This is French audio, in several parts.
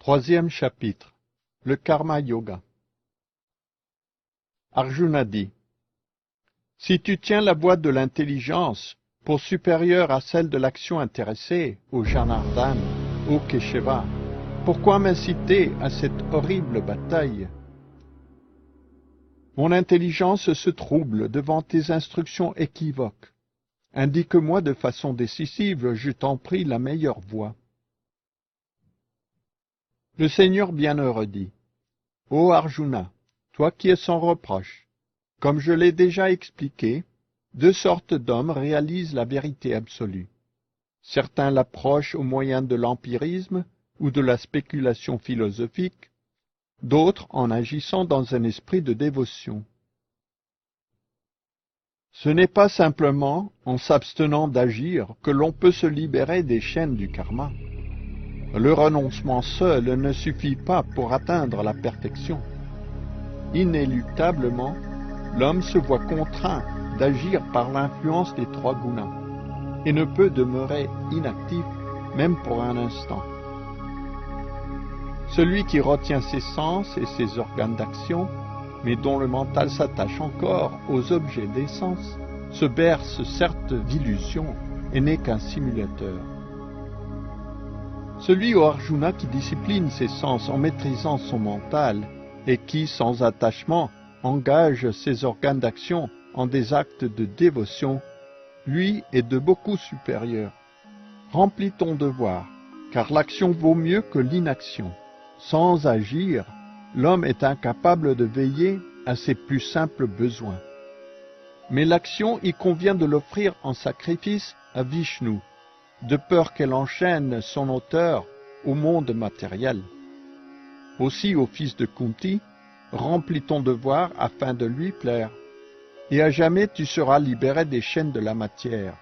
Troisième chapitre. Le Karma Yoga. Arjuna dit: Si tu tiens la voie de l'intelligence pour supérieure à celle de l'action intéressée, ô Janardhan, ô Keshava, pourquoi m'inciter à cette horrible bataille? Mon intelligence se trouble devant tes instructions équivoques. Indique-moi de façon décisive, je t'en prie, la meilleure voie. Le Seigneur bienheureux dit: Ô Arjuna, toi qui es sans reproche, comme je l'ai déjà expliqué, deux sortes d'hommes réalisent la vérité absolue. Certains l'approchent au moyen de l'empirisme ou de la spéculation philosophique, d'autres en agissant dans un esprit de dévotion. Ce n'est pas simplement en s'abstenant d'agir que l'on peut se libérer des chaînes du karma. Le renoncement seul ne suffit pas pour atteindre la perfection. Inéluctablement, l'homme se voit contraint d'agir par l'influence des trois gunas et ne peut demeurer inactif même pour un instant. Celui qui retient ses sens et ses organes d'action, mais dont le mental s'attache encore aux objets des sens, se berce certes d'illusions et n'est qu'un simulateur. Celui, ô Arjuna, qui discipline ses sens en maîtrisant son mental et qui, sans attachement, engage ses organes d'action en des actes de dévotion, lui est de beaucoup supérieur. Remplis ton devoir, car l'action vaut mieux que l'inaction. Sans agir, l'homme est incapable de veiller à ses plus simples besoins. Mais l'action, il convient de l'offrir en sacrifice à Vishnu, de peur qu'elle enchaîne son auteur au monde matériel. Aussi, ô fils de Kunti, remplis ton devoir afin de lui plaire, et à jamais tu seras libéré des chaînes de la matière.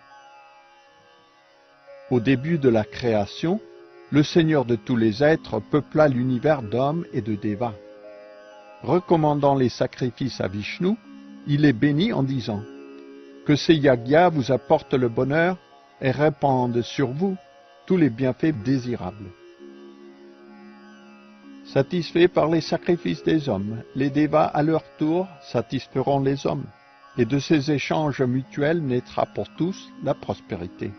Au début de la création, le Seigneur de tous les êtres peupla l'univers d'hommes et de dévas. Recommandant les sacrifices à Vishnu, il est béni en disant: Que ces yagyas vous apportent le bonheur et répandent sur vous tous les bienfaits désirables. Satisfaits par les sacrifices des hommes, les dévas à leur tour satisferont les hommes, et de ces échanges mutuels naîtra pour tous la prospérité.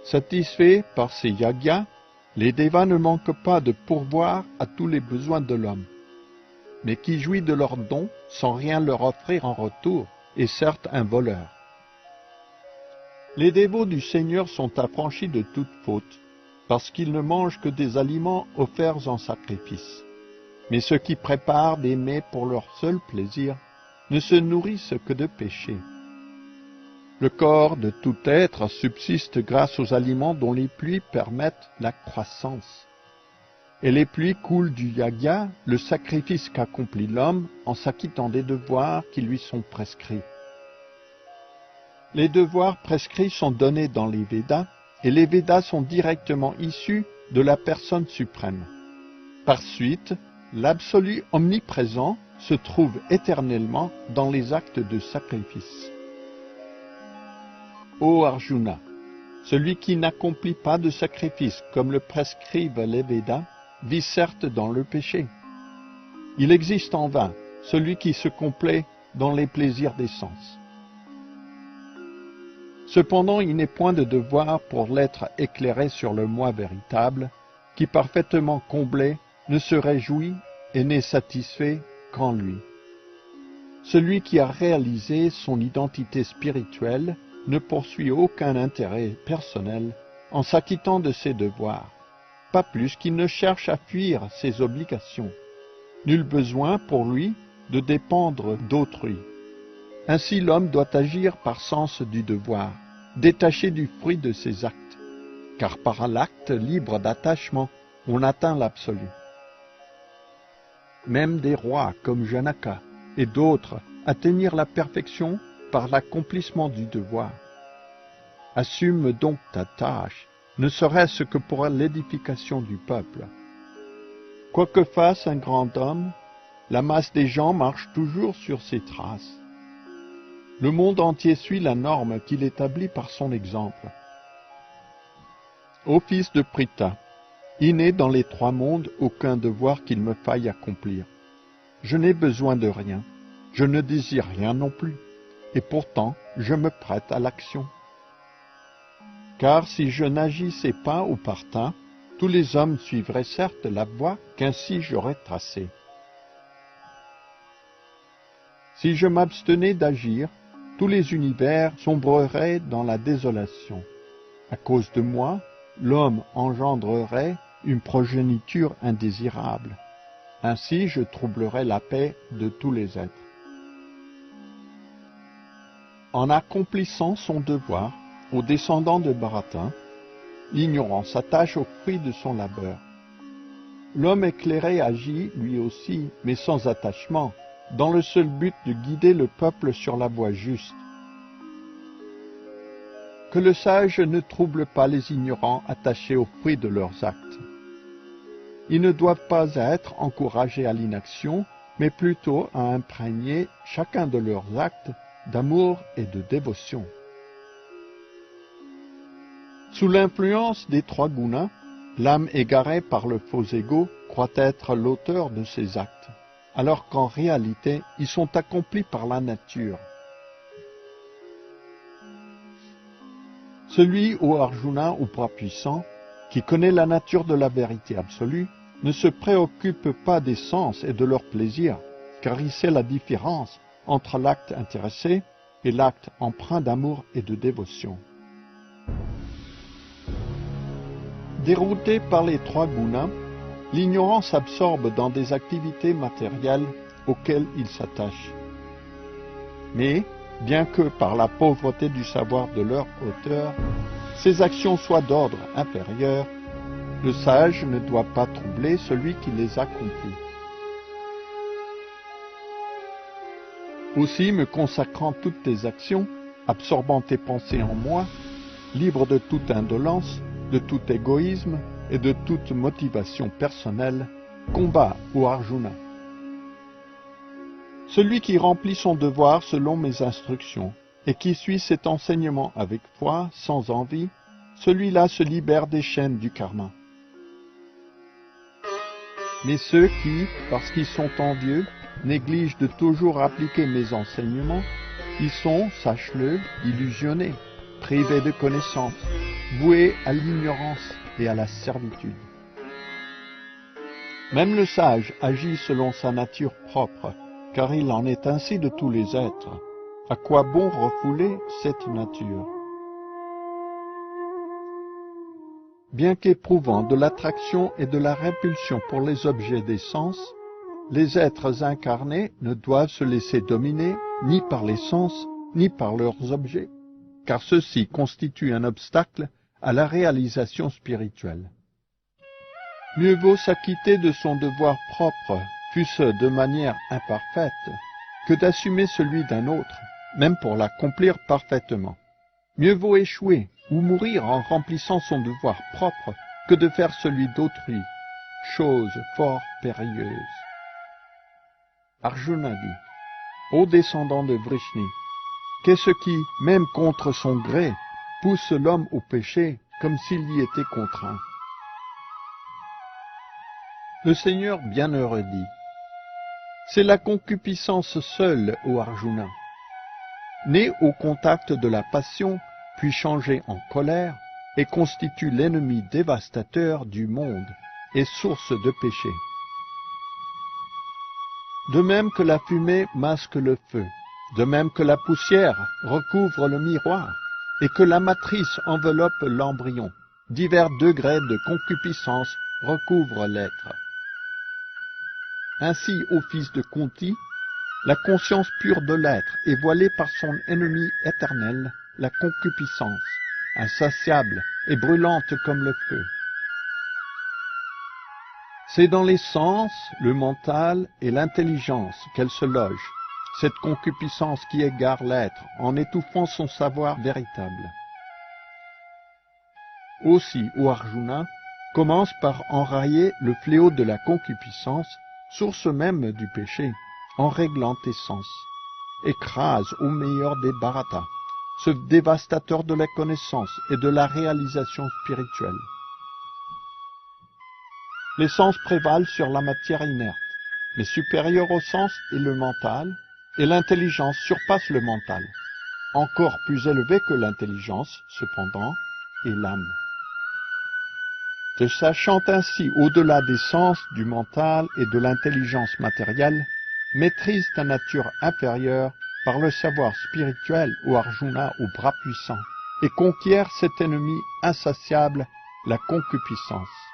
Satisfaits par ces yagyas, les dévas ne manquent pas de pourvoir à tous les besoins de l'homme, mais qui jouit de leurs dons sans rien leur offrir en retour, est certes un voleur. Les dévots du Seigneur sont affranchis de toute faute, parce qu'ils ne mangent que des aliments offerts en sacrifice. Mais ceux qui préparent des mets pour leur seul plaisir ne se nourrissent que de péché. Le corps de tout être subsiste grâce aux aliments dont les pluies permettent la croissance. Et les pluies coulent du yagya, le sacrifice qu'accomplit l'homme en s'acquittant des devoirs qui lui sont prescrits. Les devoirs prescrits sont donnés dans les Védas, et les Védas sont directement issus de la personne suprême. Par suite, l'absolu omniprésent se trouve éternellement dans les actes de sacrifice. Ô Arjuna, celui qui n'accomplit pas de sacrifice comme le prescrivent les Védas, vit certes dans le péché. Il existe en vain celui qui se complaît dans les plaisirs des sens. Cependant, il n'est point de devoir pour l'être éclairé sur le moi véritable, qui parfaitement comblé ne se réjouit et n'est satisfait qu'en lui. Celui qui a réalisé son identité spirituelle ne poursuit aucun intérêt personnel en s'acquittant de ses devoirs, pas plus qu'il ne cherche à fuir ses obligations. Nul besoin pour lui de dépendre d'autrui. Ainsi l'homme doit agir par sens du devoir, détaché du fruit de ses actes, car par l'acte libre d'attachement, on atteint l'absolu. Même des rois comme Janaka et d'autres atteignirent la perfection par l'accomplissement du devoir. Assume donc ta tâche, ne serait-ce que pour l'édification du peuple. Quoi que fasse un grand homme, la masse des gens marche toujours sur ses traces. Le monde entier suit la norme qu'il établit par son exemple. Ô fils de Pritha, Il n'est dans les trois mondes aucun devoir qu'il me faille accomplir. Je n'ai besoin de rien, je ne désire rien non plus, et pourtant je me prête à l'action. Car si je n'agissais pas au partant, tous les hommes suivraient certes la voie qu'ainsi j'aurais tracée. Si je m'abstenais d'agir, tous les univers sombreraient dans la désolation. À cause de moi, l'homme engendrerait une progéniture indésirable. Ainsi, je troublerais la paix de tous les êtres. En accomplissant son devoir, aux descendants de Bharata, l'ignorant s'attache au fruit de son labeur. L'homme éclairé agit, lui aussi, mais sans attachement, dans le seul but de guider le peuple sur la voie juste. Que le sage ne trouble pas les ignorants attachés au fruit de leurs actes. Ils ne doivent pas être encouragés à l'inaction, mais plutôt à imprégner chacun de leurs actes d'amour et de dévotion. Sous l'influence des trois gunas, l'âme égarée par le faux ego croit être l'auteur de ses actes, alors qu'en réalité, ils sont accomplis par la nature. Celui, ô Arjuna, au bras puissant, qui connaît la nature de la vérité absolue, ne se préoccupe pas des sens et de leur plaisir, car il sait la différence entre l'acte intéressé et l'acte empreint d'amour et de dévotion. Dérouté par les trois gunas, l'ignorant s'absorbe dans des activités matérielles auxquelles il s'attache. Mais, bien que par la pauvreté du savoir de leur auteur, ces actions soient d'ordre inférieur, le sage ne doit pas troubler celui qui les accomplit. Aussi, me consacrant toutes tes actions, absorbant tes pensées en moi, libre de toute indolence, de tout égoïsme et de toute motivation personnelle, combat, ô Arjuna. Celui qui remplit son devoir selon mes instructions et qui suit cet enseignement avec foi, sans envie, celui-là se libère des chaînes du karma. Mais ceux qui, parce qu'ils sont envieux, négligent de toujours appliquer mes enseignements, ils sont, sache-le, illusionnés, privés de connaissances, voués à l'ignorance et à la servitude. Même le sage agit selon sa nature propre, car il en est ainsi de tous les êtres. À quoi bon refouler cette nature? Bien qu'éprouvant de l'attraction et de la répulsion pour les objets des sens, les êtres incarnés ne doivent se laisser dominer ni par les sens, ni par leurs objets, car ceux-ci constituent un obstacle à la réalisation spirituelle. Mieux vaut s'acquitter de son devoir propre, fût-ce de manière imparfaite, que d'assumer celui d'un autre, même pour l'accomplir parfaitement. Mieux vaut échouer ou mourir en remplissant son devoir propre que de faire celui d'autrui, chose fort périlleuse. Arjuna dit, ô descendant de Vrishni, qu'est-ce qui, même contre son gré, pousse l'homme au péché comme s'il y était contraint? Le Seigneur bienheureux dit, c'est la concupiscence seule, ô Arjuna. Née au contact de la passion, puis changée en colère, et constitue l'ennemi dévastateur du monde et source de péché. De même que la fumée masque le feu, de même que la poussière recouvre le miroir, et que la matrice enveloppe l'embryon, divers degrés de concupiscence recouvrent l'être. Ainsi, ô fils de Kunti, la conscience pure de l'être est voilée par son ennemi éternel, la concupiscence, insatiable et brûlante comme le feu. C'est dans les sens, le mental et l'intelligence qu'elle se loge, cette concupiscence qui égare l'être en étouffant son savoir véritable. Aussi, ô Arjuna, commence par enrayer le fléau de la concupiscence, source même du péché, en réglant tes sens. Écrase au meilleur des bharatas, ce dévastateur de la connaissance et de la réalisation spirituelle. Les sens prévalent sur la matière inerte, mais supérieur au sens est le mental, et l'intelligence surpasse le mental. Encore plus élevé que l'intelligence, cependant, est l'âme. Te sachant ainsi au-delà des sens, du mental et de l'intelligence matérielle, maîtrise ta nature inférieure par le savoir spirituel ô Arjuna au bras puissant, et conquiert cet ennemi insatiable, la concupiscence.